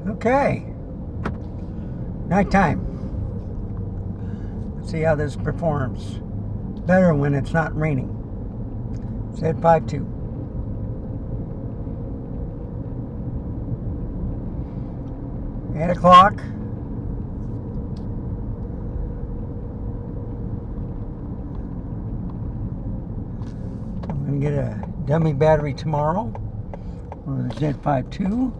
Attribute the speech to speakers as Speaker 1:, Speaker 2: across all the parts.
Speaker 1: Okay, nighttime. Let's see how this performs. Better when it's not raining. Z5II. Eight o'clock. I'm going to get a dummy battery tomorrow for the Z5II.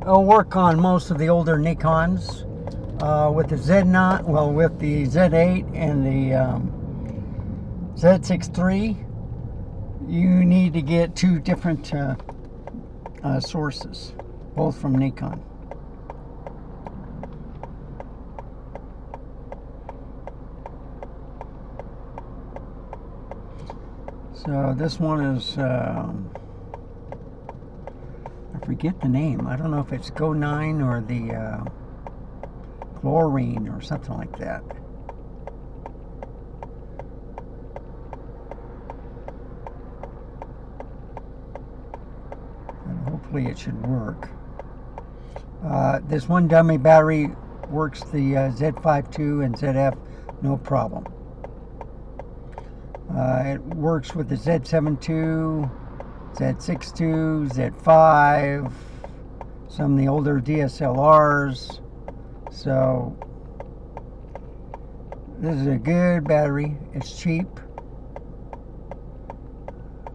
Speaker 1: It'll work on most of the older Nikons. With the Z9, well, with the Z8 and the Z6III, you need to get two different sources, both from Nikon. So this one is, I forget the name. I don't know if it's Go 9 or the Chlorine or something like that. And hopefully it should work. This one dummy battery works the Z5II and ZF no problem. It works with the Z7II, Z6II, Z5, some of the older DSLRs. So this is a good battery. It's cheap.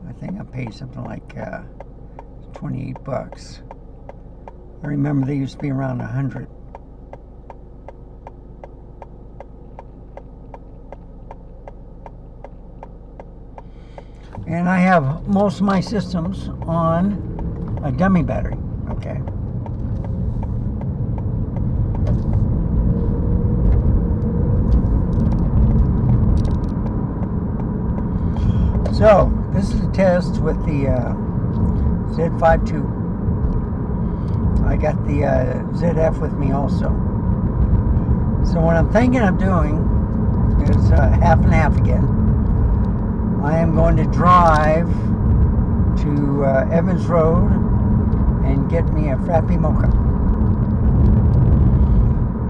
Speaker 1: I think I paid something like 28 bucks. I remember they used to be around 100. And I have most of my systems on a dummy battery. Okay. So this is a test with the Z5II. I got the ZF with me also. So what I'm thinking of doing is half and half again. I am going to drive to Evans Road and get me a Frappy Mocha.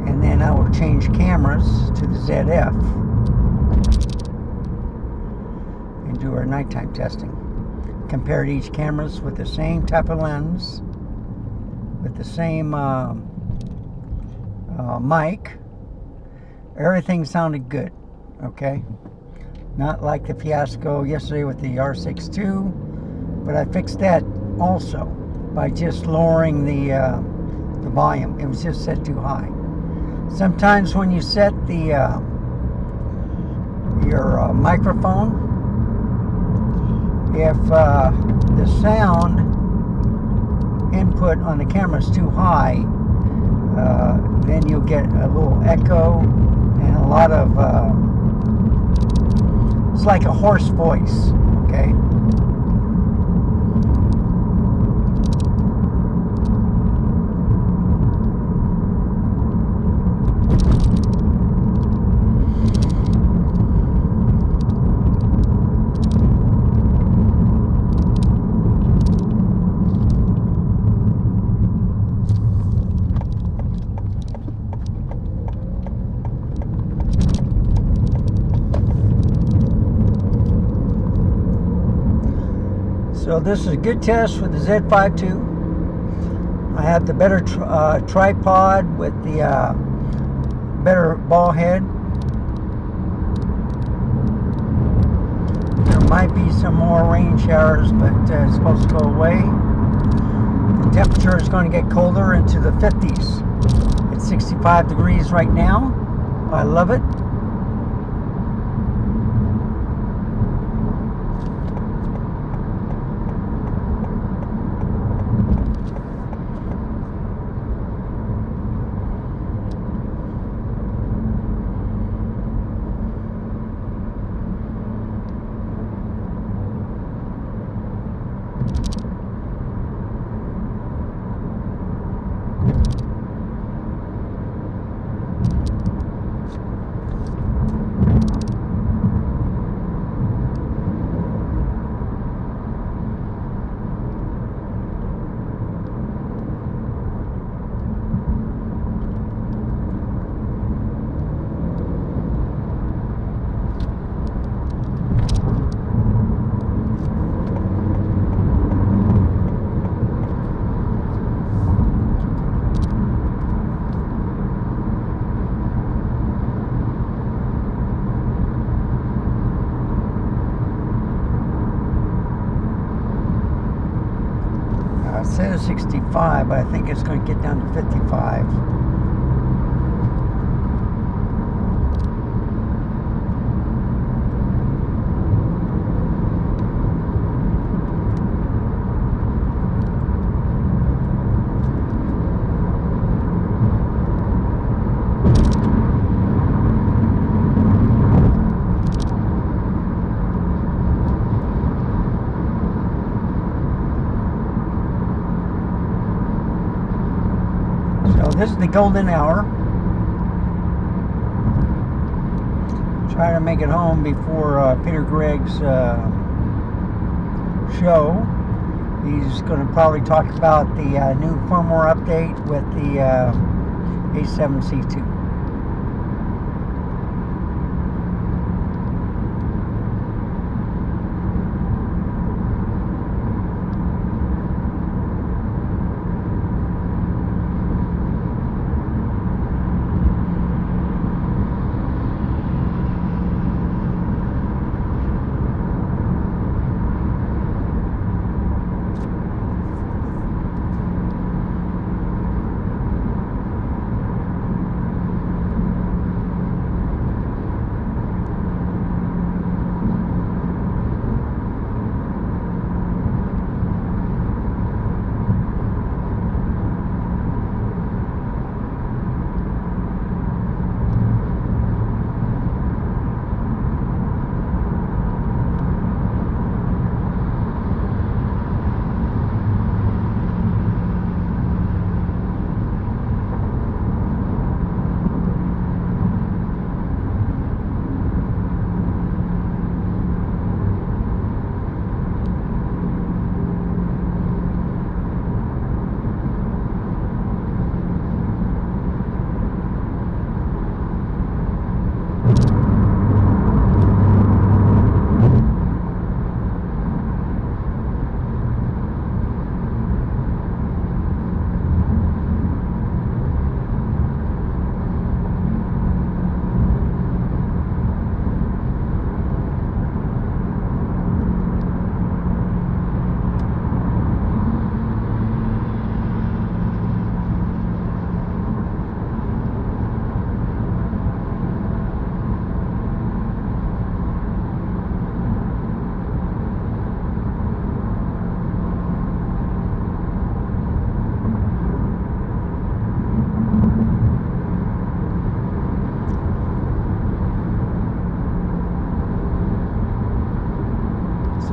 Speaker 1: And then I will change cameras to the ZF and do our nighttime testing. Compare each cameras with the same type of lens, with the same mic. Everything sounded good, okay? Not like the fiasco yesterday with the R6II, but I fixed that also by just lowering the volume. It was just set too high. Sometimes when you set the your microphone, if the sound input on the camera is too high, then you'll get a little echo and a lot of it's like a hoarse voice, okay? So this is a good test with the Z5II. I have the better tripod with the better ball head. There might be some more rain showers, but it's supposed to go away. The temperature is going to get colder into the 50s. It's 65 degrees right now. I love it. 65, but I think it's going to get down to 55. So this is the golden hour. Try to make it home before Peter Gregg's show. He's going to probably talk about the new firmware update with the A7C2.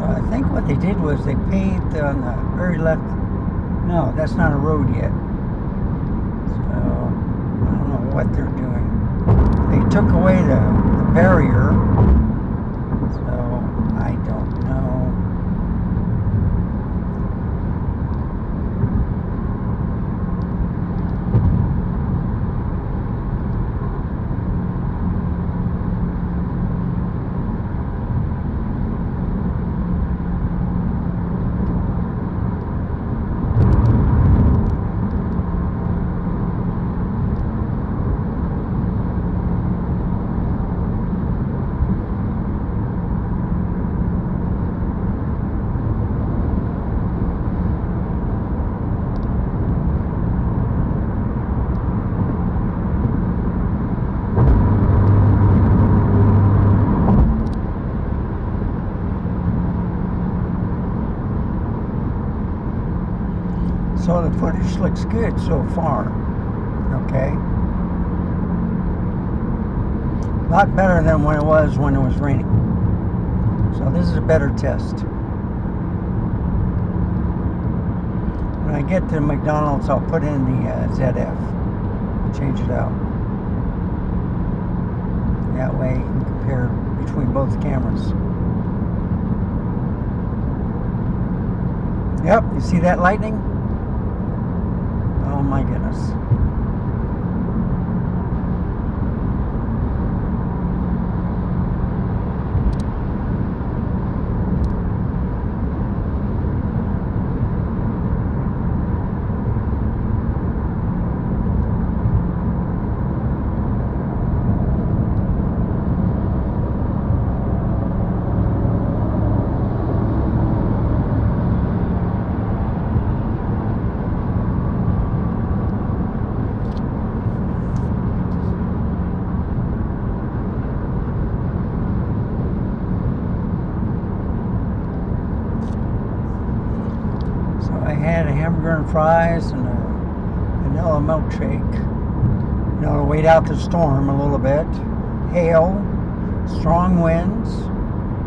Speaker 1: I think what they did was they paved on the very left. No, that's not a road yet. So I don't know what they're doing. They took away the barrier. So I don't know. So the footage looks good so far, okay? A lot better than when it was raining. So this is a better test. When I get to McDonald's, I'll put in the ZF, change it out. That way you can compare between both cameras. Yep, you see that lightning? Oh my goodness. burger and fries and a vanilla milkshake. You know, to wait out the storm a little bit. Hail, strong winds.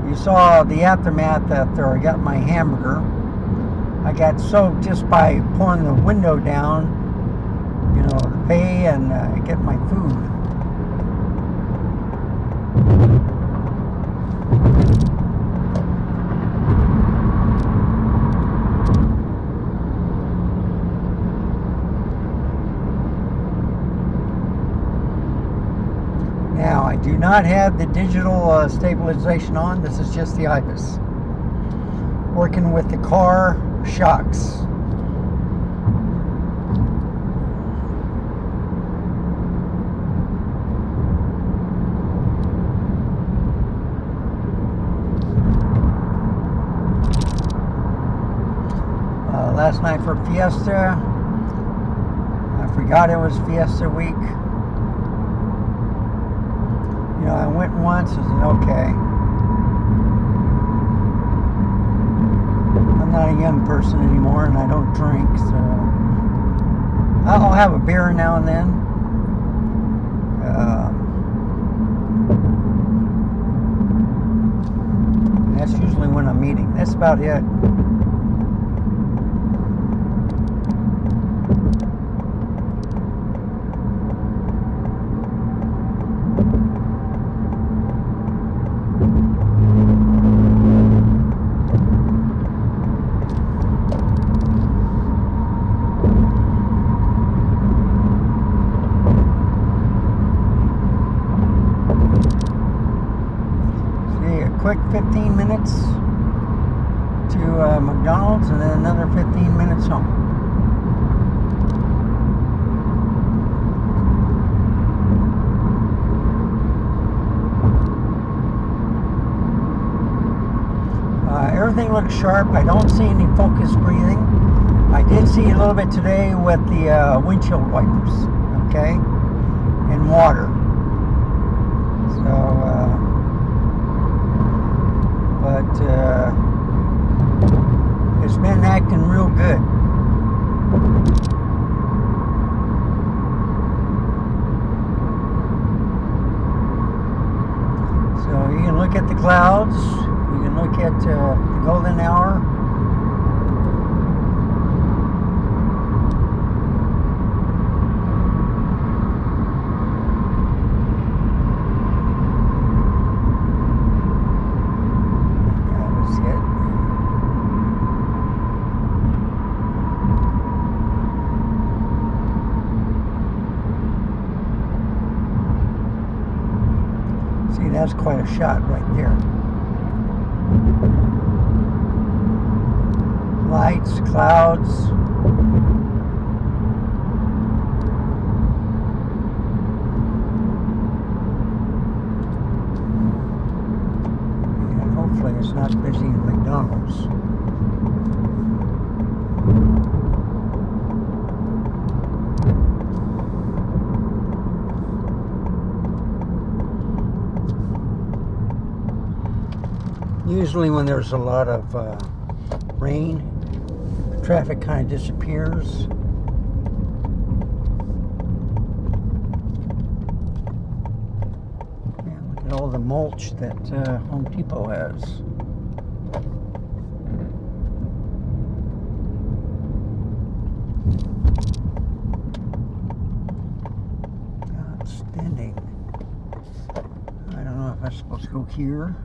Speaker 1: You saw the aftermath after I got my hamburger. I got soaked just by pulling the window down, you know, to pay and get my food. Now, I do not have the digital stabilization on. This is just the IBIS. Working with the car shocks. Last night for Fiesta, I forgot it was Fiesta week. You know, I went once and said, okay. I'm not a young person anymore and I don't drink, so I'll have a beer now and then. And that's usually when I'm eating. That's about it. Quick 15 minutes to McDonald's and then another 15 minutes home. Everything looks sharp. I don't see any focus breathing. I did see a little bit today with the windshield wipers, okay, and water. So but it's been acting real good. So you can look at the clouds, you can look at the golden hour. See, that's quite a shot right there. Lights, clouds. And hopefully it's not busy in McDonald's. Usually when there's a lot of rain, the traffic kind of disappears. Man, look at all the mulch that Home Depot has. Outstanding. I don't know if I'm supposed to go here.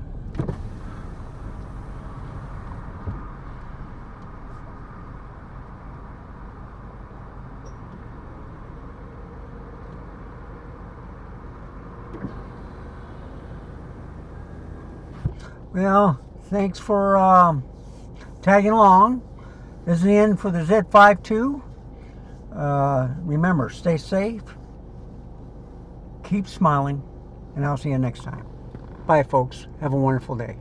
Speaker 1: Well, thanks for tagging along. This is the end for the Z5II. Remember, stay safe, keep smiling, and I'll see you next time. Bye, folks. Have a wonderful day.